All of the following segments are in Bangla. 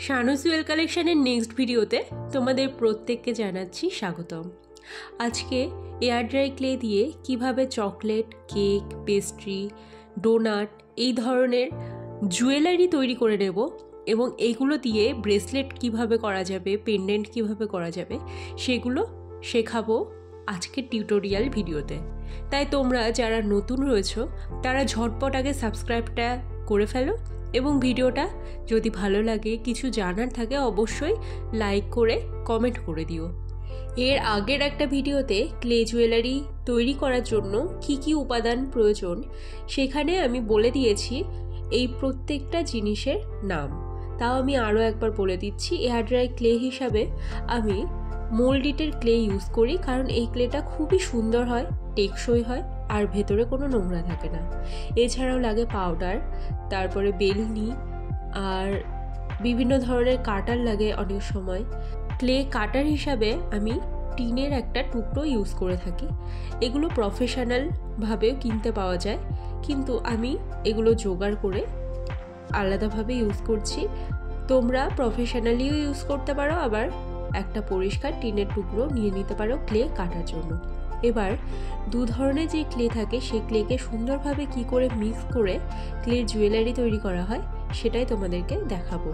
শানুস জুয়েল কালেকশনের নেক্সট ভিডিওতে তোমাদের প্রত্যেককে জানাচ্ছি স্বাগতম। আজকে এয়ার ড্রাই ক্লে দিয়ে কিভাবে চকলেট, কেক, পেস্ট্রি, ডোনাট এই ধরনের জুয়েলারি তৈরি করে নেব এবং এগুলো দিয়ে ব্রেসলেট কিভাবে করা যাবে, পেন্ডেন্ট কিভাবে করা যাবে সেগুলো শেখাবো আজকের টিউটোরিয়াল ভিডিওতে। তাই তোমরা যারা নতুন রয়েছো তারা ঝটপট আগে সাবস্ক্রাইবটা করে ফেলো এবং ভিডিওটা যদি ভালো লাগে, কিছু জানার থাকে অবশ্যই লাইক করে কমেন্ট করে দিও। এর আগের একটা ভিডিওতে ক্লে জুয়েলারি তৈরি করার জন্য কি কি উপাদান প্রয়োজন সেখানে আমি বলে দিয়েছি এই প্রত্যেকটা জিনিসের নাম। তাও আমি আরও একবার বলে দিচ্ছি, এয়ার ড্রাই ক্লে হিসাবে আমি মোল্ডিটের ক্লে ইউজ করি, কারণ এই ক্লেটা খুবই সুন্দর হয়, টেকসই হয় আর ভেতরে কোনো নোংরা থাকে না। এছাড়াও লাগে পাউডার, তারপরে বেলনি আর বিভিন্ন ধরনের কাটার লাগে। অনেক সময় ক্লে কাটার হিসাবে আমি টিনের একটা টুকরো ইউজ করে থাকি। এগুলো প্রফেশনালভাবেও কিনতে পাওয়া যায়, কিন্তু আমি এগুলো জোগাড় করে আলাদাভাবে ইউজ করছি। তোমরা প্রফেশনালিও ইউজ করতে পারো, আবার একটা পরিষ্কার টিনের টুকরো নিয়ে নিতে পারো ক্লে কাটার জন্য। এবার দু ধরনের যে ক্লে থাকে সেই ক্লেকে সুন্দরভাবে কি করে মিক্স করে ক্লের জুয়েলারি তৈরি করা হয় সেটাই তোমাদেরকে দেখাবো।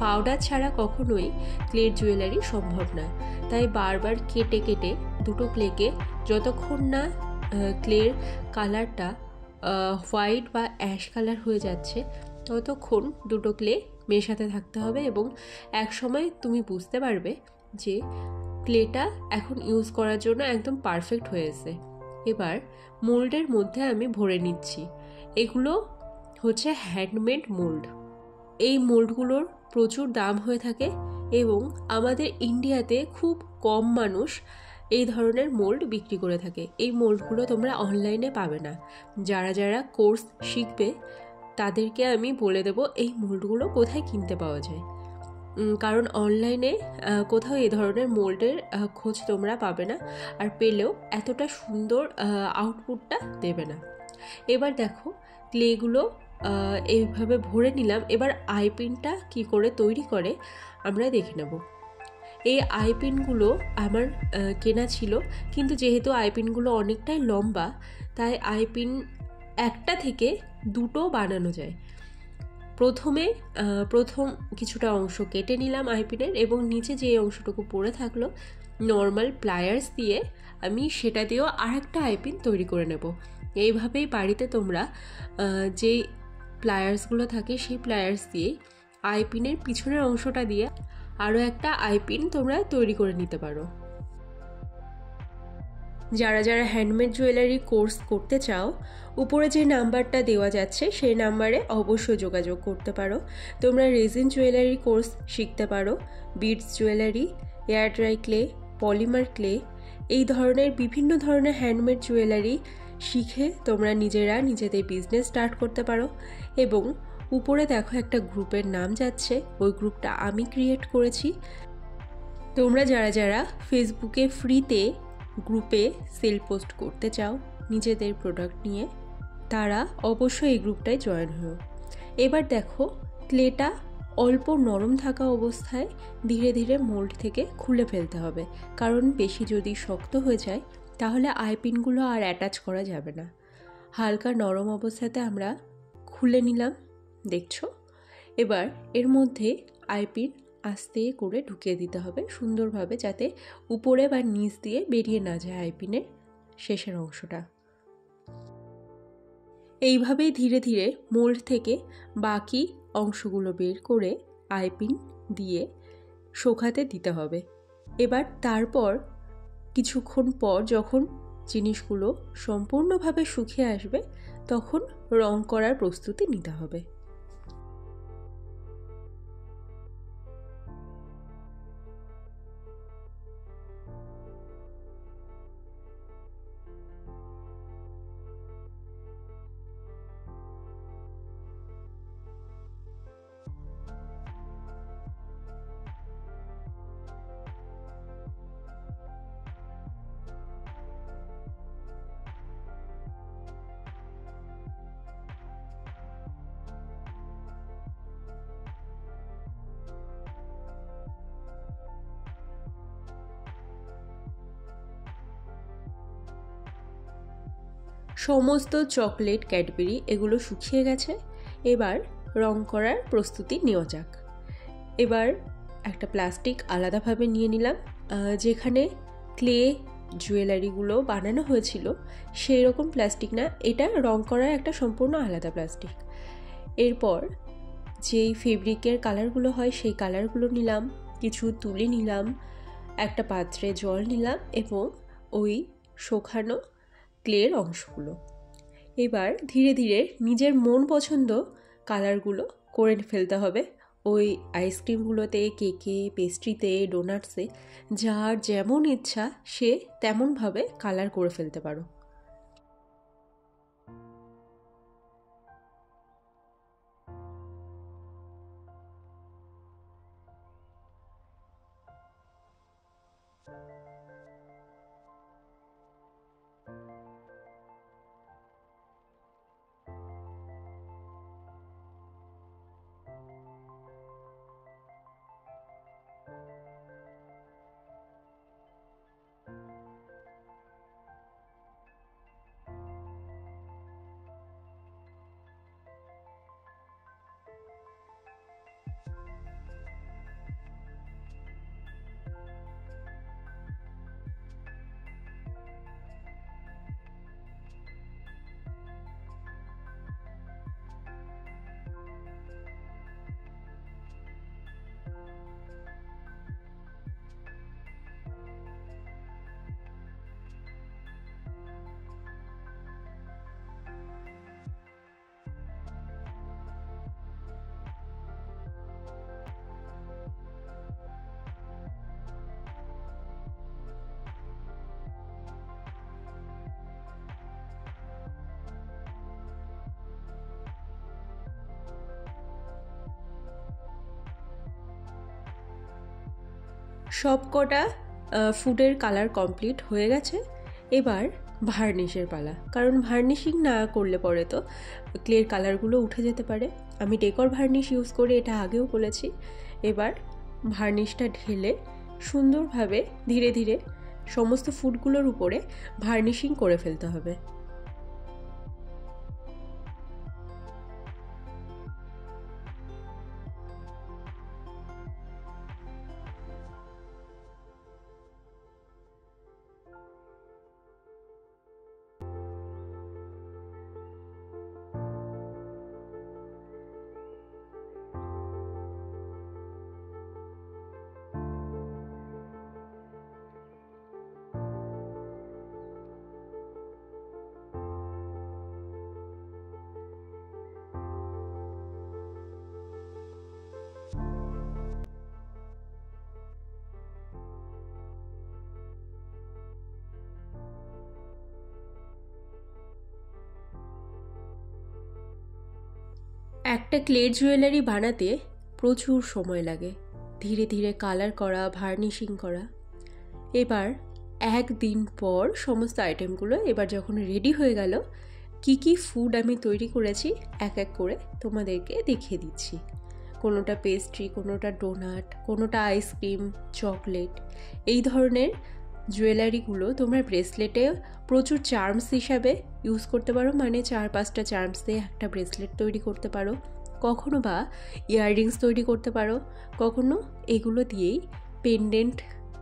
পাউডার ছাড়া কখনোই ক্লের জুয়েলারি সম্ভব না, তাই বারবার কেটে কেটে দুটো ক্লেকে যতক্ষণ না ক্লের কালারটা হোয়াইট বা অ্যাশ কালার হয়ে যাচ্ছে ততক্ষণ দুটো ক্লে মেশাতে থাকতে হবে এবং এক সময় তুমি বুঝতে পারবে যে ক্লেটা এখন ইউজ করার জন্য একদম পারফেক্ট হয়েছে। এবার মোল্ডের মধ্যে আমি ভরে নিচ্ছি। এগুলো হচ্ছে হ্যান্ডমেড মোল্ড। এই মোল্ডগুলোর প্রচুর দাম হয়ে থাকে এবং আমাদের ইন্ডিয়াতে খুব কম মানুষ এই ধরনের মোল্ড বিক্রি করে থাকে। এই মোল্ডগুলো তোমরা অনলাইনে পাবে না। যারা যারা কোর্স শিখবে তাদেরকে আমি বলে দেবো এই মোল্ডগুলো কোথায় কিনতে পাওয়া যায়, কারণ অনলাইনে কোথাও এই ধরনের মোল্ডের খোঁজ তোমরা পাবে না, আর পেলেও এতটা সুন্দর আউটপুটটা দেবে না। এবার দেখো ক্লেগুলো এইভাবে ভরে নিলাম। এবার আইপিনটা কি করে তৈরি করে আমরা দেখে নেব। এই আইপিনগুলো আমার কেনা ছিল, কিন্তু যেহেতু আইপিনগুলো অনেকটাই লম্বা তাই আইপিন একটা থেকে দুটো বানানো যায়। প্রথম কিছুটা অংশ কেটে নিলাম আইপিনের এবং নিচে যে অংশটুকু পড়ে থাকলো নর্মাল প্লায়ার্স দিয়ে আমি সেটা দিয়েও আরেকটা আইপিন তৈরি করে নেব। এইভাবেই বাড়িতে তোমরা যে প্লায়ার্সগুলো থাকে সেই প্লায়ার্স দিয়ে আইপিনের পিছনের অংশটা দিয়ে আরও একটা আইপিন তোমরা তৈরি করে নিতে পারো। যারা যারা হ্যান্ডমেড জুয়েলারি কোর্স করতে চাও উপরে যে নাম্বারটা দেওয়া যাচ্ছে সেই নাম্বারে অবশ্যই যোগাযোগ করতে পারো। তোমরা রেজিন জুয়েলারি কোর্স শিখতে পারো, beads jewellery, air dry clay, polymer clay, এই ধরনের বিভিন্ন ধরনের হ্যান্ডমেড জুয়েলারি শিখে তোমরা নিজেদের বিজনেস স্টার্ট করতে পারো। এবং উপরে দেখো একটা গ্রুপের নাম যাচ্ছে, ওই গ্রুপটা আমি ক্রিয়েট করেছি। তোমরা যারা যারা ফেসবুকে ফ্রিতে গ্রুপে সেল পোস্ট করতে চাও নিজেদের প্রোডাক্ট নিয়ে, তারা অবশ্যই এই গ্রুপটায় জয়েন হও। এবার দেখো ক্লেটা অল্প নরম থাকা অবস্থায় ধীরে ধীরে মোল্ড থেকে খুলে ফেলতে হবে, কারণ বেশি যদি শক্ত হয়ে যায় তাহলে আইপিনগুলো আর অ্যাটাচ করা যাবে না। হালকা নরম অবস্থাতে আমরা খুলে নিলাম, দেখছো। এবার এর মধ্যে আইপিন আস্তে করে ঢুকিয়ে দিতে হবে সুন্দরভাবে, যাতে উপরে বা নিচ দিয়ে বেরিয়ে না যায় আইপিনের শেষের অংশটা। এইভাবেই ধীরে ধীরে মোল্ড থেকে বাকি অংশগুলো বের করে আইপিন দিয়ে শুকাতে দিতে হবে। এবার তারপর কিছুক্ষণ পর যখন জিনিসগুলো সম্পূর্ণভাবে শুকিয়ে আসবে তখন রং করার প্রস্তুতি নিতে হবে। সমস্ত চকলেট, ক্যাডবেরি এগুলো শুকিয়ে গেছে। এবার রং করার প্রস্তুতি নেওয়া যাক। এবার একটা প্লাস্টিক আলাদাভাবে নিয়ে নিলাম, যেখানে ক্লে জুয়েলারিগুলো বানানো হয়েছিল সেই রকম প্লাস্টিক না, এটা রং করার একটা সম্পূর্ণ আলাদা প্লাস্টিক। এরপর যেই ফেব্রিকের কালারগুলো হয় সেই কালারগুলো নিলাম, কিছু তুলে নিলাম, একটা পাত্রে জল নিলাম এবং ওই শোকানো ক্লের অংশগুলো এবার ধীরে ধীরে নিজের মন পছন্দ কালারগুলো করে ফেলতে হবে। ওই আইসক্রিমগুলোতে, কেকে, পেস্ট্রিতে, ডোনাটসে যার যেমন ইচ্ছা সে তেমনভাবে কালার করে ফেলতে পারো। সব কটা ফুডের কালার কমপ্লিট হয়ে গেছে। এবার ভার্নিশের পালা, কারণ ভার্নিশিং না করলে পরে তো ক্লের কালারগুলো উঠে যেতে পারে। আমি ডেকর ভার্নিশ ইউজ করে, এটা আগেও বলেছি। এবার ভার্নিশটা ঢেলে সুন্দরভাবে ধীরে ধীরে সমস্ত ফুডগুলোর উপরে ভার্নিশিং করে ফেলতে হবে। একটা ক্লের জুয়েলারি বানাতে প্রচুর সময় লাগে, ধীরে ধীরে কালার করা, ভার্নিশিং করা। এবার একদিন পর সমস্ত আইটেমগুলো এবার যখন রেডি হয়ে গেল, কি কি ফুড আমি তৈরি করেছি এক এক করে তোমাদেরকে দেখিয়ে দিচ্ছি। কোনোটা পেস্ট্রি, কোনোটা ডোনাট, কোনোটা আইসক্রিম, চকলেট। এই ধরনের জুয়েলারিগুলো তোমরা ব্রেসলেটে প্রচুর চার্মস হিসাবে ইউজ করতে পারো, মানে 4-5টা চার্মস দিয়ে একটা ব্রেসলেট তৈরি করতে পারো, কখনো বা ইয়াররিংস তৈরি করতে পারো, কখনো এগুলো দিয়েই পেন্ডেন্ট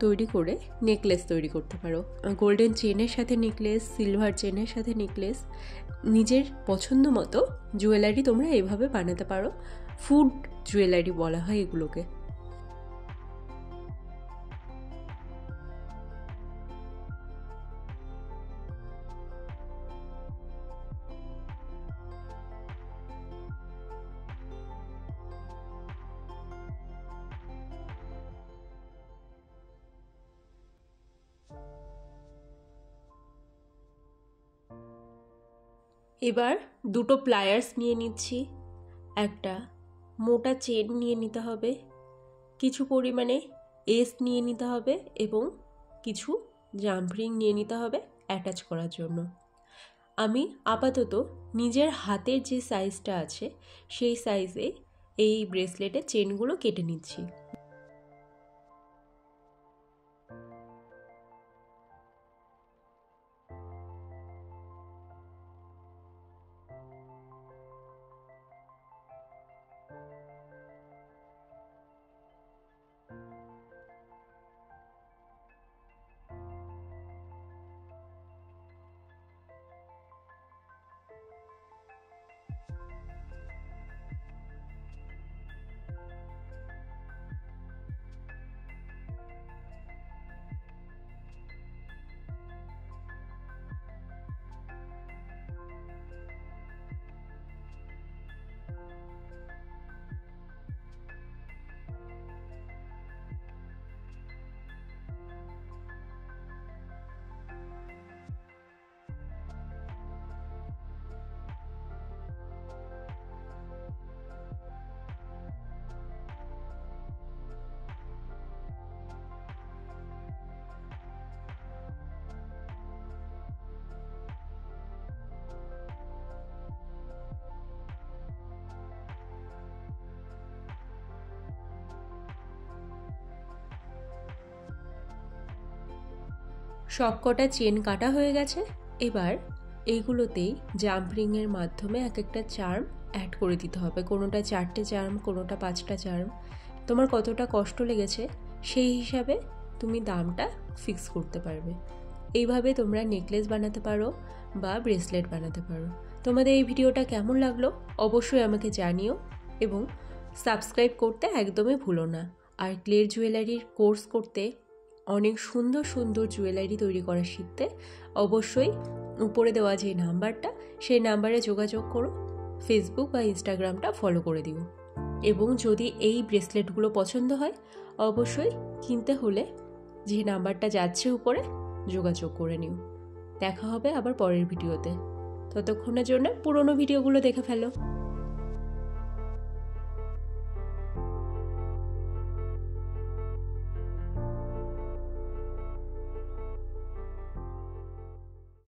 তৈরি করে নেকলেস তৈরি করতে পারো। গোল্ডেন চেনের সাথে নেকলেস, সিলভার চেনের সাথে নেকলেস, নিজের পছন্দ মতো জুয়েলারি তোমরা এভাবে বানাতে পারো। ফুড জুয়েলারি বলা হয় এগুলোকে। এবার দুটো প্লায়ার্স নিয়ে নিচ্ছি, একটা মোটা চেন নিয়ে নিতে হবে, কিছু পরিমাণে এস নিয়ে নিতে হবে এবং কিছু জাম্পরিং নিয়ে নিতে হবে অ্যাটাচ করার জন্য। আমি আপাতত নিজের হাতের যে সাইজটা আছে সেই সাইজে এই ব্রেসলেটের চেনগুলো কেটে নিচ্ছি। সব কটা চেন কাটা হয়ে গেছে। এবার এইগুলোতেই জাম্প রিংয়ের মাধ্যমে এক একটা চার্ম অ্যাড করে দিতে হবে। কোনোটা 4টে চার্ম, কোনোটা 5টা চার্ম। তোমার কতটা কষ্ট লেগেছে সেই হিসাবে তুমি দামটা ফিক্স করতে পারবে। এইভাবে তোমরা নেকলেস বানাতে পারো বা ব্রেসলেট বানাতে পারো। তোমাদের এই ভিডিওটা কেমন লাগলো অবশ্যই আমাকে জানিও এবং সাবস্ক্রাইব করতে একদমই ভুলো না। আর ক্লের জুয়েলারির কোর্স করতে, অনেক সুন্দর সুন্দর জুয়েলারি তৈরি করা শিখতে অবশ্যই উপরে দেওয়া যে নাম্বারটা, সেই নাম্বারে যোগাযোগ করো। ফেসবুক বা ইনস্টাগ্রামটা ফলো করে দিও। এবং যদি এই ব্রেসলেটগুলো পছন্দ হয় অবশ্যই কিনতে হলে যে নাম্বারটা যাচ্ছে উপরে যোগাযোগ করে নিও। দেখা হবে আবার পরের ভিডিওতে। ততক্ষণের জন্য পুরনো ভিডিওগুলো দেখে ফেলো।